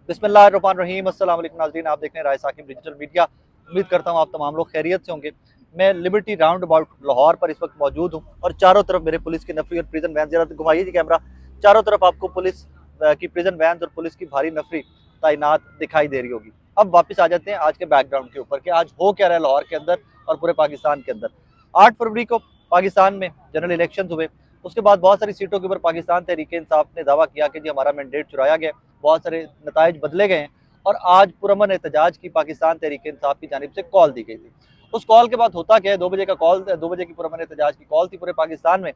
बिस्मिल्लाहिर्रहमानिर्रहीम। अस्सलाम वालेकुम नाज़रीन, आप देख रहे हैं राय साकिब डिजिटल मीडिया। उम्मीद करता हूँ आप तमाम लोग खैरियत से होंगे। मैं लिबर्टी राउंड अबाउट लाहौर पर इस वक्त मौजूद हूँ और चारों तरफ मेरे पुलिस की नफरी और प्रिजन वैन, जरा घुमाइए जी कैमरा। चारों तरफ आपको पुलिस की प्रिजन वैन और पुलिस की भारी नफरी तैनात दिखाई दे रही होगी। अब वापस आ जाते हैं आज के बैकग्राउंड के ऊपर कि आज हो क्या रहा है लाहौर के अंदर और पूरे पाकिस्तान के अंदर। 8 फरवरी को पाकिस्तान में जनरल इलेक्शन हुए। उसके बाद बहुत सारी सीटों के ऊपर पाकिस्तान तहरीक इंसाफ ने दावा किया कि जी हमारा मैंडेट चुराया गया, बहुत सारे नताइज बदले गए हैं और आज पुरअमन एहतजाज की पाकिस्तान तहरीक इंसाफ की जानिब से कॉल दी गई थी। उस कॉल के बाद होता क्या है, 2 बजे का कॉल, 2 बजे की पुरअमन एहतजाज की कॉल थी पूरे पाकिस्तान में।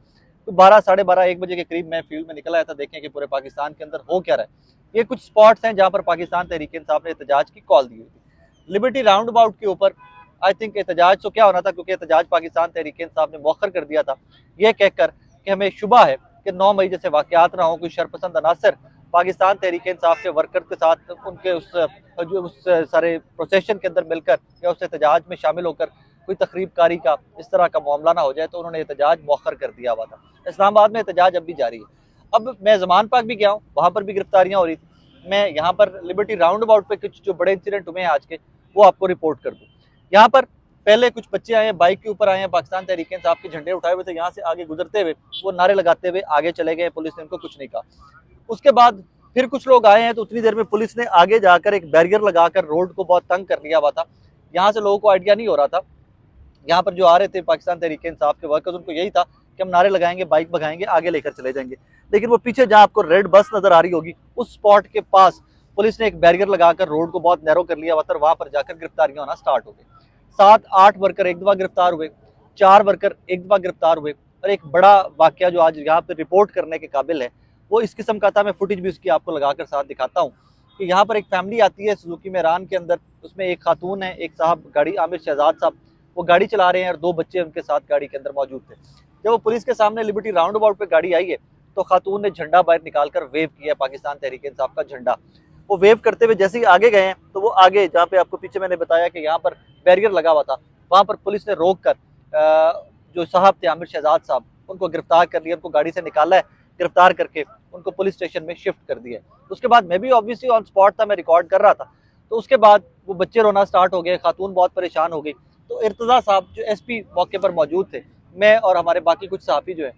तो 12, 12:30, 1 बजे के करीब मैं फील्ड में निकल आया था देखें कि पूरे पाकिस्तान के अंदर हो क्या रहा है। ये कुछ स्पॉट्स हैं जहाँ पर पाकिस्तान तहरीक इंसाफ ने एहतजाज की कॉल दी हुई थी। लिबर्टी राउंड अबाउट के ऊपर आई थिंक एहतजाज तो क्या होना था, क्योंकि एहतजाज पाकिस्तान तहरीक इंसाफ ने मौखर कर दिया था, यह कहकर कि हमें शुबा है कि 9 मई जैसे वाकयात ना हो, कोई शरपसंद अनासर पाकिस्तान तहरीक इंसाफ के वर्कर के साथ उनके उस सारे प्रोसेशन के अंदर मिलकर या उस एहतजाज में शामिल होकर कोई तकरीबकारी का इस तरह का मामला ना हो जाए। तो उन्होंने एहतजाज मौखर कर दिया हुआ था। इस्लामाबाद में एहतजाज अब भी जारी है। अब मैं जमान पाक भी गया हूँ, वहाँ पर भी गिरफ्तारियाँ हो रही थी। मैं यहाँ पर लिबर्टी राउंड अबाउट पे कुछ जो बड़े इंसिडेंट हुए हैं आज के, वो आपको रिपोर्ट कर दूँ। यहाँ पर पहले कुछ बच्चे आए हैं, बाइक के ऊपर आए हैं, पाकिस्तान तहरीक इंसाफ के झंडे उठाए हुए थे, यहाँ से आगे गुजरते हुए वो नारे लगाते हुए आगे चले गए, पुलिस ने उनको कुछ नहीं कहा। उसके बाद फिर कुछ लोग आए हैं तो उतनी देर में पुलिस ने आगे जाकर एक बैरियर लगाकर रोड को बहुत तंग कर लिया हुआ था। यहाँ से लोगों को आइडिया नहीं हो रहा था, यहाँ पर जो आ रहे थे पाकिस्तान तहरीक इंसाफ के वर्कर्स, उनको यही था कि हम नारे लगाएंगे, बाइक भगाएंगे, आगे लेकर चले जाएंगे। लेकिन वो पीछे जहाँ आपको रेड बस नजर आ रही होगी, उस स्पॉट के पास पुलिस ने एक बैरियर लगाकर रोड को बहुत नैरो कर लिया हुआ था। वहां पर जाकर गिरफ्तारियां होना स्टार्ट हो गई। 7-8 वर्कर एक दफा गिरफ्तार हुए, 4 वर्कर एक दफा गिरफ्तार हुए। और एक बड़ा वाकया जो आज यहाँ पे रिपोर्ट करने के काबिल है वो इस किस्म का था। मैं फुटेज भी उसकी आपको लगाकर साथ दिखाता हूँ कि यहाँ पर एक फैमिली आती है सुजुकी मेहरान के अंदर, उसमें एक खातून है, एक साहब गाड़ी, आमिर शहजाद साहब, वो गाड़ी चला रहे हैं और 2 बच्चे उनके साथ गाड़ी के अंदर मौजूद थे। जब वो पुलिस के सामने लिबर्टी राउंड अबाउट पे गाड़ी आई है तो खातून ने झंडा बाहर निकालकर वेव किया, पाकिस्तान तहरीक इंसाफ का झंडा। वो वेव करते हुए जैसे ही आगे गए हैं तो वो आगे जहाँ पे आपको पीछे मैंने बताया कि यहाँ पर बैरियर लगा हुआ था, वहां पर पुलिस ने रोक कर जो साहब थे आमिर शहजाद साहब, उनको गिरफ्तार कर लिया, उनको गाड़ी से निकाला है, गिरफ्तार करके उनको पुलिस स्टेशन में शिफ्ट कर दिया है। उसके बाद मैं भी ऑब्वियसली ऑन स्पॉट था, मैं रिकॉर्ड कर रहा था। तो उसके बाद वो बच्चे रोना स्टार्ट हो गए, खातून बहुत परेशान हो गई। तो इर्तजा साहब जो एसपी मौके पर मौजूद थे, मैं और हमारे बाकी कुछ सहाफ़ी जो है,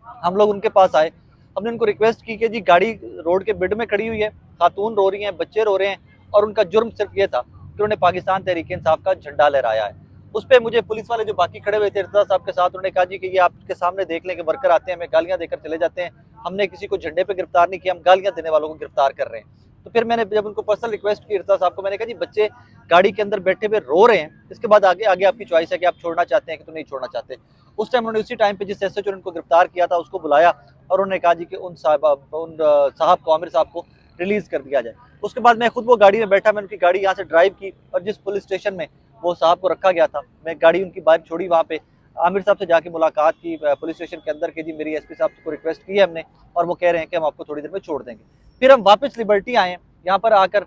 हम लोग उनके पास आए। हमने उनको रिक्वेस्ट की कि जी गाड़ी रोड के बिड में खड़ी हुई है, खातून रो रही हैं, बच्चे रो रहे हैं और उनका जुर्म सिर्फ ये था कि उन्होंने पाकिस्तान तहरीक इंसाफ का झंडा लहराया है। उस पर मुझे पुलिस वाले जो बाकी खड़े हुए थे इर्तजा साहब के साथ, उन्होंने कहा जी कि ये आपके सामने देख लें कि वर्कर आते हैं, हमें गालियां देकर चले जाते हैं, हमने किसी को झंडे पे गिरफ्तार नहीं किया, हम गालियां देने वालों को गिरफ्तार कर रहे हैं। तो फिर मैंने जब उनको पर्सनल रिक्वेस्ट की इर्तजा साहब को, मैंने कहा जी बच्चे गाड़ी के अंदर बैठे हुए रो रहे हैं, इसके बाद आगे आगे आपकी चॉइस है कि आप छोड़ना चाहते हैं कि तो नहीं छोड़ना चाहते। उस टाइम उन्होंने उसी टाइम पे जिस एसएचओ ने उनको गिरफ्तार किया था उसको बुलाया और उन्होंने कहा जी कि उन साहब को, आमिर साहब को रिलीज कर दिया जाए। उसके बाद मैं खुद वो गाड़ी में बैठा, मैं उनकी गाड़ी यहाँ से ड्राइव की और जिस पुलिस स्टेशन में वो साहब को रखा गया था, मैं गाड़ी उनकी बाहर छोड़ी, वहाँ पे आमिर साहब से जाके मुलाकात की पुलिस स्टेशन के अंदर कि जी मेरी एसपी साहब को रिक्वेस्ट की है हमने और वो कह रहे हैं कि हम आपको थोड़ी देर में छोड़ देंगे। फिर हम वापस लिबर्टी आए, यहाँ पर आकर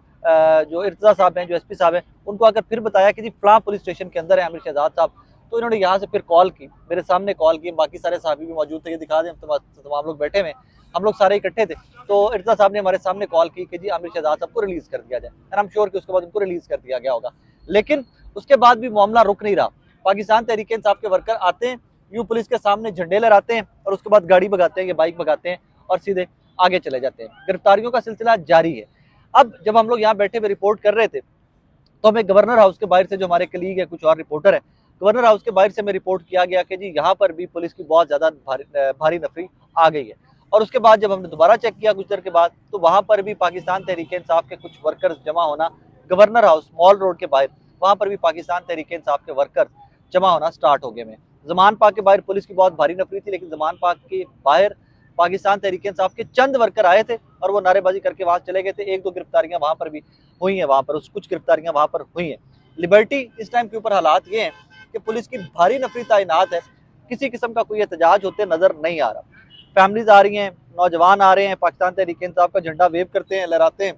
जो इर्तजा साहब हैं, जो एसपी साहब हैं, उनको आकर फिर बताया कि जी फलां पुलिस स्टेशन के अंदर है आमिर शहजाद साहब। तो इन्होंने यहाँ से फिर कॉल की, मेरे सामने कॉल की, बाकी सारे साहबी भी मौजूद थे, ये दिखा दें, तमाम लोग बैठे हुए, हम लोग सारे इकट्ठे थे। तो इर्तजा साहब ने हमारे सामने कॉल की कि जी आमिर शहजाद साहब को रिलीज कर दिया जाए, एंड आई एम श्योर कि उसके बाद उनको रिलीज कर दिया गया होगा। लेकिन उसके बाद भी मामला रुक नहीं रहा। पाकिस्तान तहरीक इंसाफ के वर्कर आते हैं, यूं पुलिस के सामने झंडे लहराते हैं और उसके बाद गाड़ी भगाते हैं, ये बाइक भगाते हैं और सीधे आगे चले जाते हैं। गिरफ्तारियों का सिलसिला जारी है। अब जब हम लोग यहाँ बैठे हुए रिपोर्ट कर रहे थे तो हमें गवर्नर हाउस के बाहर से, जो हमारे कलीग है, कुछ और रिपोर्टर है, गवर्नर हाउस के बाहर से हमें रिपोर्ट किया गया कि जी यहाँ पर भी पुलिस की बहुत ज्यादा भारी नफरी आ गई है। और उसके बाद जब हमने दोबारा चेक किया कुछ देर के बाद, तो वहां पर भी पाकिस्तान तहरीक इंसाफ के कुछ वर्कर्स जमा होना, गवर्नर हाउस मॉल रोड के बाहर, वहां पर भी पाकिस्तान तहरीक इंसाफ के वर्कर्स जमा होना स्टार्ट हो गए। में जमान पाक के बाहर पुलिस की बहुत भारी नफरी थी, लेकिन जमान पाक के बाहर पाकिस्तान तहरीक इंसाफ के चंद वर्कर आए थे और वो नारेबाजी करके वहां चले गए थे। 1-2 गिरफ्तारियां वहां पर भी हुई हैं, वहां पर कुछ गिरफ्तारियां वहां पर हुई हैं। लिबर्टी इस टाइम के ऊपर हालात ये हैं कि पुलिस की भारी नफरी तैनात है, किसी किस्म का कोई एहतजाज होते नजर नहीं आ रहा। फैमिलीज आ रही हैं, नौजवान आ रहे हैं, पाकिस्तान तहरीक इंसाफ का झंडा वेव करते हैं, लहराते हैं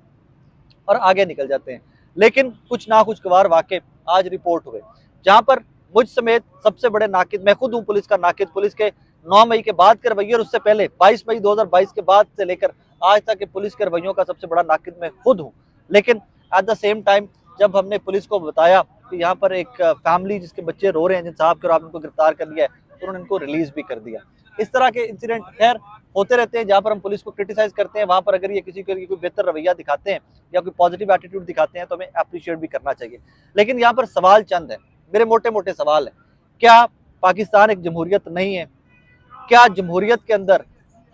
और आगे निकल जाते हैं। लेकिन कुछ नाखुशगवार वाक़े आज रिपोर्ट हुए, जहां पर मुझ समेत सबसे बड़े नाकिद, मैं खुद हूँ पुलिस का नाकिद, पुलिस के 9 मई के बाद के रवैये और उससे पहले 22 मई 2022 के बाद से लेकर आज तक के पुलिस के रवैयों का सबसे बड़ा नाकिद मैं खुद हूँ। लेकिन एट द सेम टाइम जब हमने पुलिस को बताया कि यहाँ पर एक फैमिली जिसके बच्चे रो रहे हैं जिन साहब के, और आपने उनको गिरफ्तार कर लिया है, तो उन्होंने इनको रिलीज भी कर दिया। इस तरह के इंसिडेंट खैर होते रहते हैं, जहाँ पर हम पुलिस को क्रिटिसाइज करते हैं, वहाँ पर अगर ये किसी को कोई बेहतर रवैया दिखाते हैं या कोई पॉजिटिव एटीट्यूड दिखाते हैं तो हमें अप्रिशिएट भी करना चाहिए। लेकिन यहाँ पर सवाल चंद है, मेरे मोटे मोटे सवाल है। क्या पाकिस्तान एक जमहूरियत नहीं है? क्या जमहूरियत के अंदर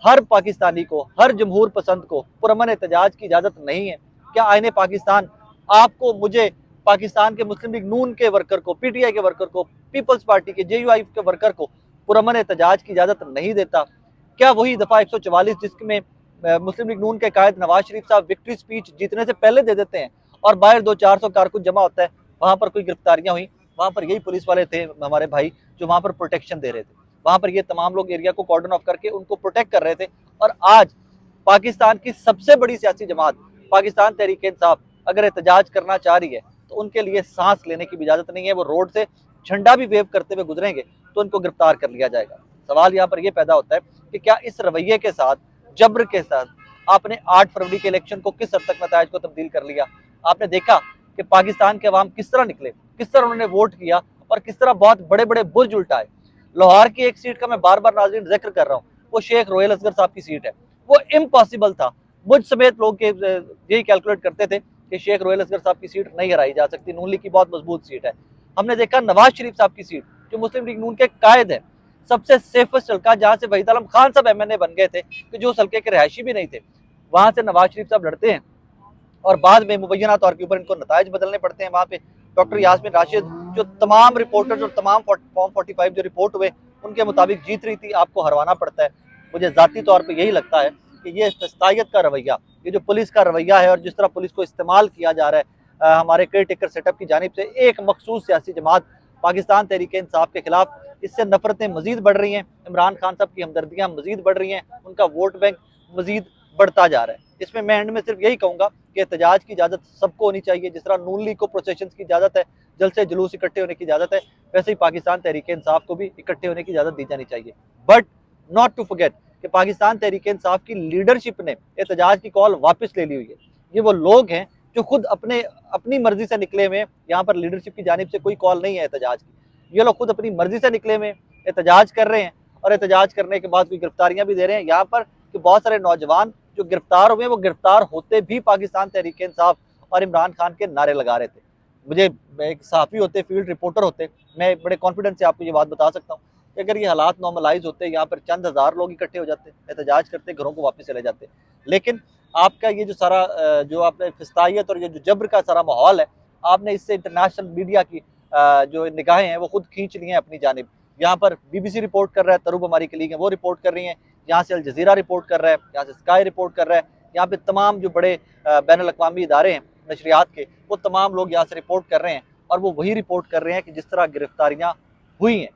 हर पाकिस्तानी को, हर जमहूर पसंद को पुरअमन एहतजाज की इजाजत नहीं है? क्या आईने पाकिस्तान आपको, मुझे, पाकिस्तान के मुस्लिम लीग नून के वर्कर को, पीटीआई के वर्कर को, पीपल्स पार्टी के, जेयूआई के वर्कर को पुरअमन एहतजाज की इजाजत नहीं देता? क्या वही दफा 144 जिसमें मुस्लिम लीग नून के कायद नवाज शरीफ साहब विक्ट्री स्पीच जीतने से पहले दे देते हैं और बाहर 200-400 कारकुन जमा होता है, वहां पर कोई गिरफ्तारियां हुई, वहां पर यही पुलिस वाले थे हमारे भाई जो वहां पर प्रोटेक्शन दे रहे थे, वहां पर ये तमाम लोग एरिया को कॉर्डन ऑफ करके उनको प्रोटेक्ट कर रहे थे। और आज पाकिस्तान की सबसे बड़ी सियासी जमात पाकिस्तान तहरीक इंसाफ अगर एहतजाज करना चाह रही है तो उनके लिए सांस लेने की भी इजाजत नहीं है। वो रोड से झंडा भी वेव करते हुए गुजरेंगे तो उनको गिरफ्तार कर लिया जाएगा। सवाल यहाँ पर यह पैदा होता है कि क्या इस रवैये के साथ, जब्र के साथ, आपने 8 फरवरी के इलेक्शन को किस हद तक नतायज को तब्दील कर लिया? आपने देखा कि पाकिस्तान के अवाम किस तरह निकले, किस तरह उन्होंने वोट किया और किस तरह बहुत बड़े बड़े बुर्ज उल्टाए। लाहौर की एक सीट का मैं बार बार नाज़रीन जिक्र कर रहा हूँ, वो शेख रोहेल असगर साहब की सीट है। वो इम्पॉसिबल था, मुझ समेत लोग यही कैलकुलेट करते थे कि शेख रोहेल असगर साहब की सीट नहीं हराई जा सकती, नून लीग की बहुत मजबूत सीट है। हमने देखा नवाज शरीफ साहब की सीट जो मुस्लिम लीग नून के कायद है, सबसे सेफेस्ट हल्का जहां से वहीद आलम खान साहब एमएनए बन गए थे कि जो उस हल्के के रिहायशी भी नहीं थे, वहां से नवाज शरीफ साहब लड़ते हैं और बाद में मुबैना तौर के ऊपर इनको नतायज बदलने पड़ते हैं। वहां पे डॉक्टर यास्मीन राशिद, जो तमाम रिपोर्टर्स और तमाम फॉर्म 45 जो रिपोर्ट हुए उनके मुताबिक जीत रही थी, आपको हरवाना पड़ता है। मुझे जाती तौर पर यही लगता है कि ये फस्तायत का रवैया, ये जो पुलिस का रवैया है और जिस तरह पुलिस को इस्तेमाल किया जा रहा है हमारे केयर टेकर सेटअप की जानिब से एक मखसूस सियासी जमात पाकिस्तान तहरीक इंसाफ के खिलाफ, इससे नफरतें मजीद बढ़ रही हैं, इमरान खान साहब की हमदर्दियाँ मजीद बढ़ रही हैं, उनका वोट बैंक मजीद बढ़ता जा रहा है। इसमें मैं एंड में सिर्फ यही कहूँगा कि एहतजाज की इजाज़त सबको होनी चाहिए। जिस तरह नून लीग को प्रोसेशन की इजाज़त है, जलसे जुलूस इकट्ठे होने की इजाज़त है, वैसे ही पाकिस्तान तहरीक इंसाफ को भी इकट्ठे होने की इजाज़त दी जानी चाहिए। बट नॉट टू फॉरगेट कि पाकिस्तान तहरीक इंसाफ की लीडरशिप ने एहतजाज की कॉल वापस ले ली हुई है। ये वो लोग हैं जो खुद अपनी मर्जी से निकले हुए, यहाँ पर लीडरशिप की जानिब से कोई कॉल नहीं है एहतजाज की। ये लोग खुद अपनी मर्जी से निकले हुए एहतजाज कर रहे हैं और एहतजाज करने के बाद कोई गिरफ्तारियां भी दे रहे हैं। यहाँ पर कि बहुत सारे नौजवान जो गिरफ्तार हुए वो गिरफ्तार होते भी पाकिस्तान तहरीक इंसाफ और इमरान खान के नारे लगा रहे थे। मुझे, एक सहाफ़ी होते, फील्ड रिपोर्टर होते, मैं बड़े कॉन्फिडेंस से आपको ये बात बता सकता हूँ कि अगर ये हालात नॉर्मलाइज होते, यहाँ पर चंद हज़ार लोग इकट्ठे हो जाते, एहतजाज करते, घरों को वापस चले जाते। लेकिन आपका ये जो सारा जो आपने फिस्तायत और ये जो जब्र का सारा माहौल है, आपने इससे इंटरनेशनल मीडिया की जो निगाहें हैं वो खुद खींच ली हैं अपनी जानिब। यहाँ पर BBC रिपोर्ट कर रहा है, तरूब हमारी कलीग है वो रिपोर्ट कर रही हैं, यहाँ से अल जज़ीरा रिपोर्ट कर रहा है, यहाँ से स्काई रिपोर्ट कर रहा है, यहाँ पे तमाम जो बड़े बैनुल अक़वामी इदारे हैं नशरियात के, वो तमाम लोग यहाँ से रिपोर्ट कर रहे हैं और वो वही रिपोर्ट कर रहे हैं कि जिस तरह गिरफ्तारियाँ हुई हैं।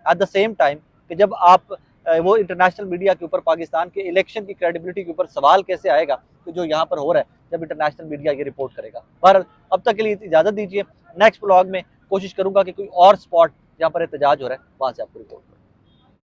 एट द सेम टाइम कि जब आप वो इंटरनेशनल मीडिया के ऊपर पाकिस्तान के इलेक्शन की क्रेडिबिलिटी के ऊपर सवाल कैसे आएगा कि जो यहाँ पर हो रहा है जब इंटरनेशनल मीडिया ये रिपोर्ट करेगा। पर अब तक के लिए इजाज़त दीजिए, नेक्स्ट व्लॉग में कोशिश करूँगा कि कोई और स्पॉट जहाँ पर एहतजाज हो रहा है वहाँ से आपको रिपोर्ट करूँ।